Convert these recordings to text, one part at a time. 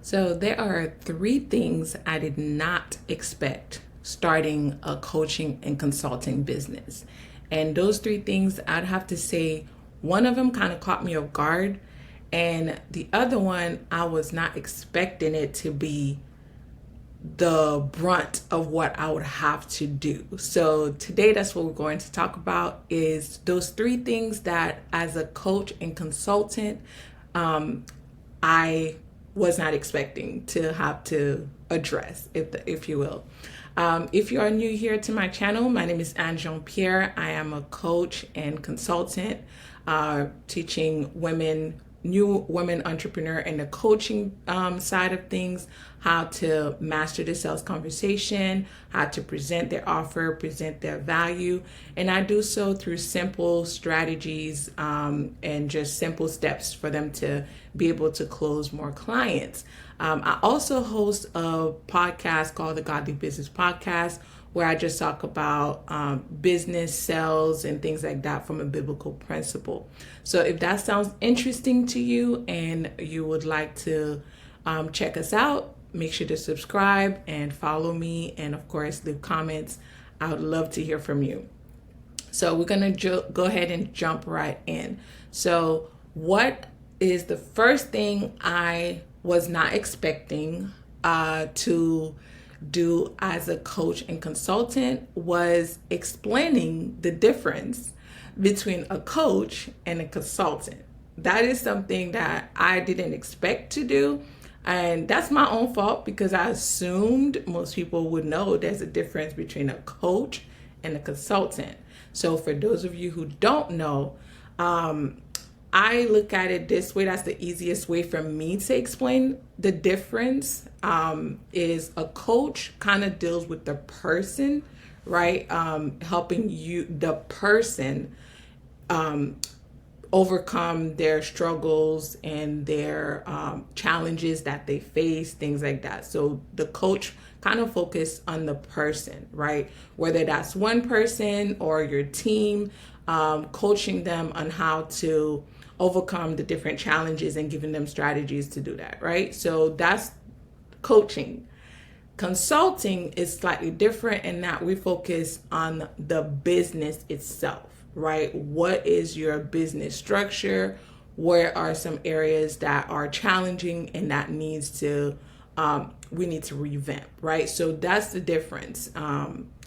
So there are three things I did not expect starting a coaching and consulting business. And those three things, I'd have to say one of them kind of caught me off guard. And the other one, I was not expecting it to be the brunt of what I would have to do. So today, that's what we're going to talk about is those three things that as a coach and consultant, I was not expecting to have to address, if you will. If you are new here to my channel, my name is Anne Jean-Pierre. I am a coach and consultant, teaching new women entrepreneur in the coaching side of things, how to master the sales conversation, how to present their offer, present their value. And I do so through simple strategies and just simple steps for them to be able to close more clients. I also host a podcast called the Godly Business Podcast, where I just talk about business, sales, and things like that from a biblical principle. So if that sounds interesting to you and you would like to check us out, make sure to subscribe and follow me. And of course, leave comments. I would love to hear from you. So we're going to go ahead and jump right in. So what is the first thing I was not expecting to do as a coach and consultant was explaining the difference between a coach and a consultant. That is something that I didn't expect to do. And that's my own fault because I assumed most people would know there's a difference between a coach and a consultant. So for those of you who don't know, I look at it this way. That's the easiest way for me to explain the difference. Is a coach kind of deals with the person, right? Helping the person, overcome their struggles and their challenges that they face, things like that. So the coach kind of focus on the person, right? Whether that's one person or your team, coaching them on how to overcome the different challenges and giving them strategies to do that, right? So that's coaching. Consulting is slightly different in that we focus on the business itself, right? What is your business structure? Where are some areas that are challenging and that needs to, we need to revamp, right? So that's the difference,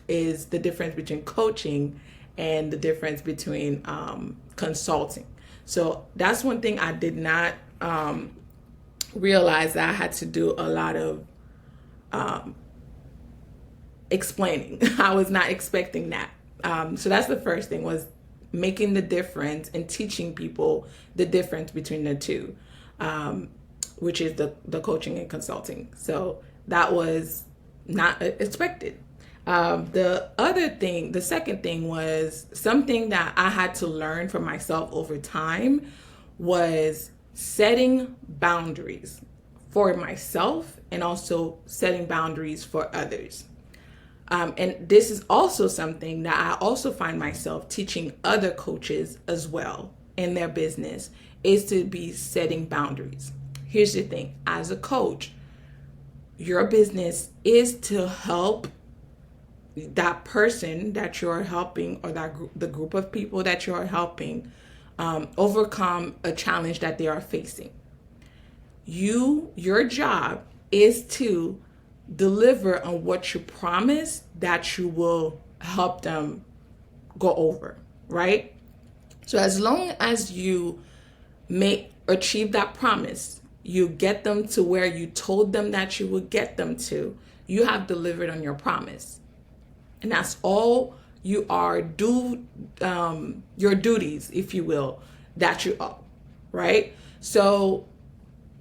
is the difference between coaching and the difference between consulting. So that's one thing I did not realize that I had to do a lot of explaining. I was not expecting that. So that's the first thing, was making the difference and teaching people the difference between the two, which is the coaching and consulting. So that was not expected. The second thing was something that I had to learn for myself over time, was setting boundaries for myself and also setting boundaries for others. And this is also something that I also find myself teaching other coaches as well in their business, is to be setting boundaries. Here's the thing, as a coach, your business is to help that person that you're helping, or the group of people that you're helping, overcome a challenge that they are facing. Your job is to deliver on what you promise that you will help them go over, right? So as long as you achieve that promise, you get them to where you told them that you would get them to, you have delivered on your promise. And that's all you are your duties, if you will, that you owe, right? So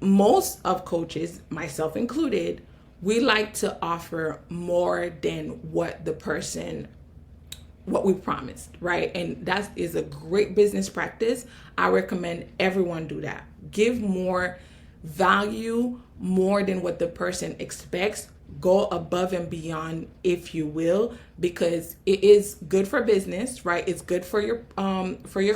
most of coaches, myself included, we like to offer more than what we promised, right? And that is a great business practice. I recommend everyone do that. Give more value, more than what the person expects. Go above and beyond, if you will, because it is good for business, right? It's good for your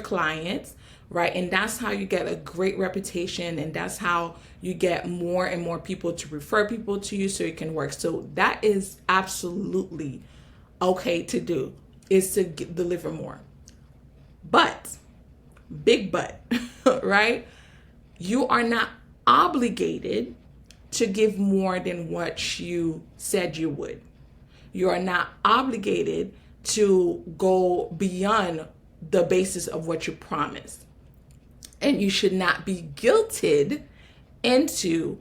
clients, right? And that's how you get a great reputation, and that's how you get more and more people to refer people to you so it can work. So that is absolutely okay to do, is to deliver more. But, big but, right? You are not obligated to give more than what you said you would. You are not obligated to go beyond the basis of what you promised. And you should not be guilted into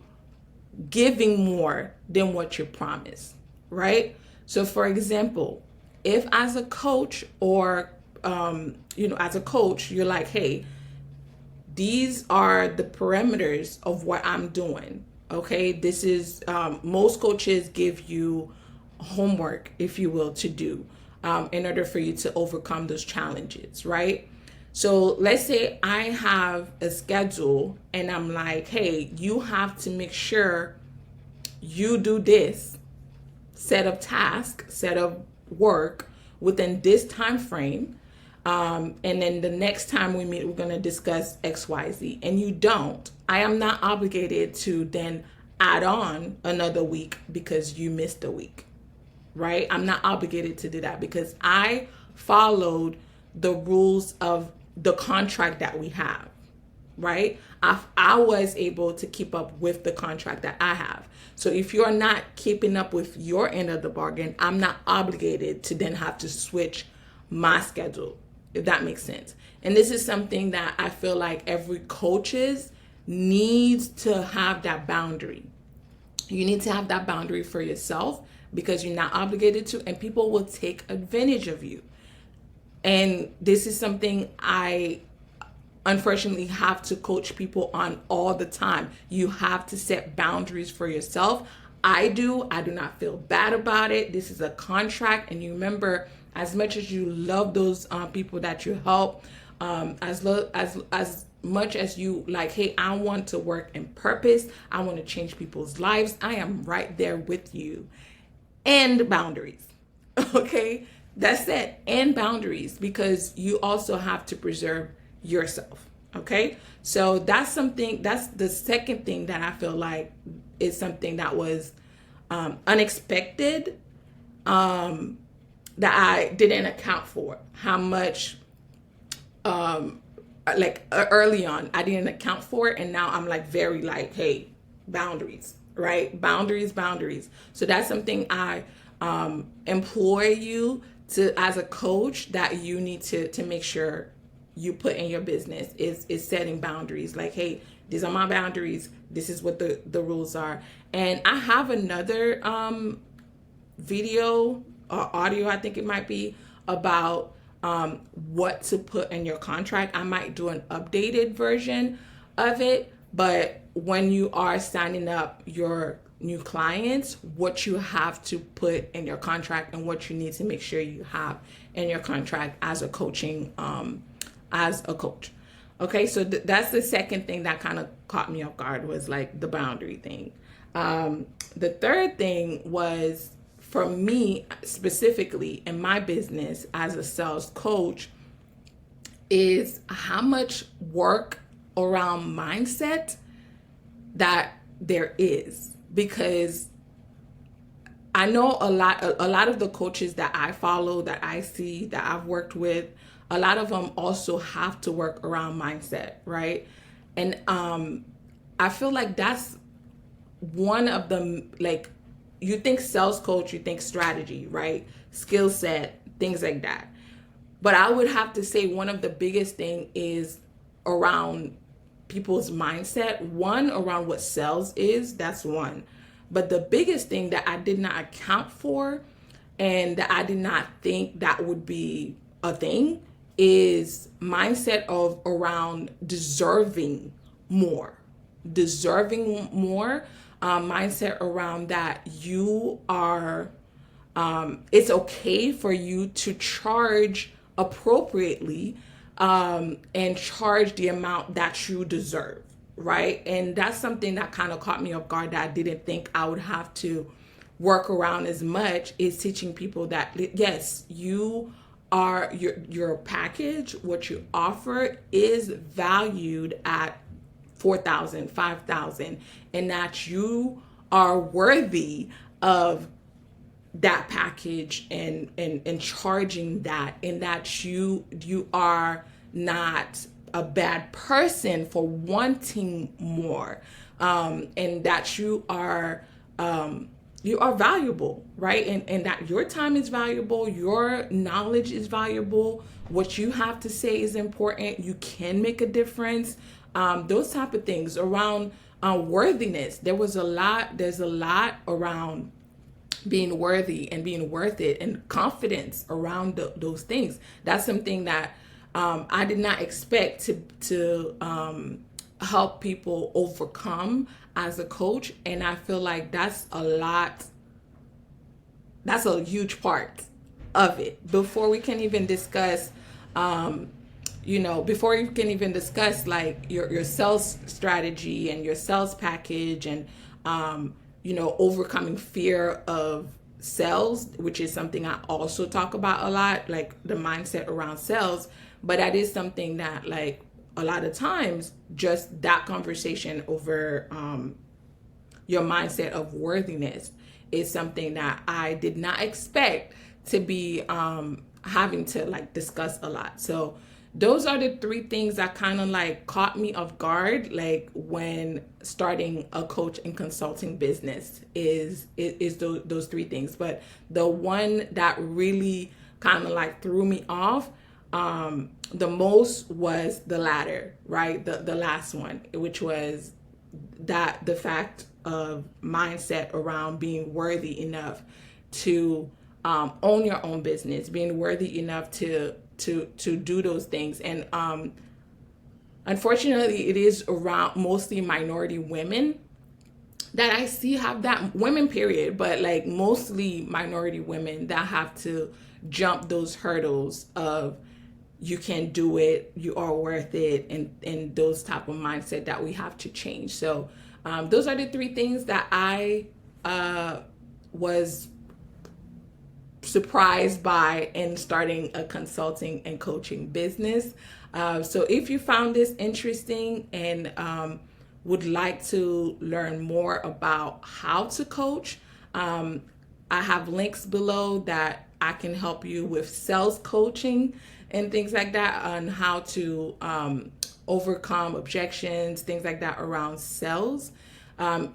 giving more than what you promised, right? So for example, if as a coach or, as a coach, you're like, hey, these are the parameters of what I'm doing. Okay, this is, most coaches give you homework, if you will, to do in order for you to overcome those challenges, right? So let's say I have a schedule and I'm like, hey, you have to make sure you do this set of tasks, set of work within this time frame. And then the next time we meet, we're going to discuss X, Y, Z. And you don't. I am not obligated to then add on another week because you missed a week, right? I'm not obligated to do that because I followed the rules of the contract that we have, right? I was able to keep up with the contract that I have. So if you're not keeping up with your end of the bargain, I'm not obligated to then have to switch my schedule, if that makes sense. And this is something that I feel like every coaches needs to have that boundary. You need to have that boundary for yourself because you're not obligated to, and people will take advantage of you. And this is something I unfortunately have to coach people on all the time. You have to set boundaries for yourself. I do not feel bad about it. This is a contract. And you remember, as much as you love those people that you help, as much as you like, hey, I want to work in purpose, I want to change people's lives, I am right there with you. And boundaries, okay? That's it, and boundaries, because you also have to preserve yourself, okay? So that's the second thing that I feel like is something that was unexpected, that I didn't account for. How much, early on, I didn't account for it, and now I'm like very like, hey, boundaries, right? Boundaries. So that's something I employ you to, as a coach, that you need to make sure you put in your business is setting boundaries. Like, hey, these are my boundaries. This is what the rules are. And I have another video or audio, I think it might be, about what to put in your contract. I might do an updated version of it, but when you are signing up your new clients, what you have to put in your contract and what you need to make sure you have in your contract as a coaching, as a coach. Okay, so that's the second thing that kind of caught me off guard, was like the boundary thing. The third thing was, for me specifically in my business as a sales coach, is how much work around mindset that there is. Because I know a lot of the coaches that I follow, that I see, that I've worked with, a lot of them also have to work around mindset, right? And I feel like that's one of them. Like, you think sales coach, you think strategy, right? Skill set, things like that. But I would have to say one of the biggest thing is around people's mindset. One, around what sales is, that's one. But the biggest thing that I did not account for, and that I did not think that would be a thing, is mindset of around deserving more. Mindset around that you are, it's okay for you to charge appropriately, and charge the amount that you deserve, right? And that's something that kind of caught me off guard, that I didn't think I would have to work around as much, is teaching people that, yes, you are your package, what you offer is valued at 4,000, 5,000, and that you are worthy of that package and charging that, and that you are not a bad person for wanting more, and that you are valuable, right? And that your time is valuable, your knowledge is valuable, what you have to say is important, you can make a difference, those type of things around worthiness. There's a lot around being worthy and being worth it, and confidence around those things. That's something that I did not expect to help people overcome as a coach. And I feel like that's a huge part of it. Before we can even discuss, before you can even discuss like your sales strategy and your sales package, and, overcoming fear of sales, which is something I also talk about a lot, like the mindset around sales. But that is something that, like, a lot of times, just that conversation over your mindset of worthiness is something that I did not expect to be having to like discuss a lot. So those are the three things that kind of like caught me off guard, like when starting a coach and consulting business is those three things. But the one that really kind of like threw me off the most was the latter, right? The last one, which was that the fact of mindset around being worthy enough to own your own business, being worthy enough to do those things. And unfortunately, it is around mostly minority women that I see have that, women period, but like mostly minority women that have to jump those hurdles of you can do it, you are worth it, and those type of mindset that we have to change. So those are the three things that I was surprised by in starting a consulting and coaching business. So if you found this interesting and would like to learn more about how to coach, I have links below that I can help you with sales coaching and things like that, on how to overcome objections, things like that around sales.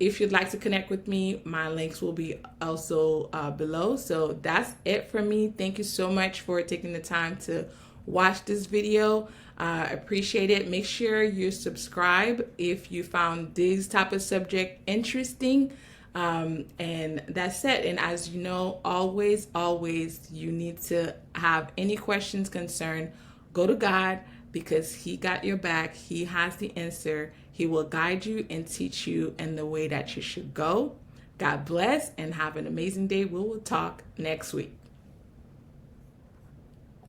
If you'd like to connect with me, my links will be also below. So that's it for me. Thank you so much for taking the time to watch this video. Appreciate it. Make sure you subscribe if you found this type of subject interesting. And that's it. And as you know, always, you need to have any questions, concern, go to God, because He got your back. He has the answer. He will guide you and teach you in the way that you should go. God bless and have an amazing day. We will talk next week.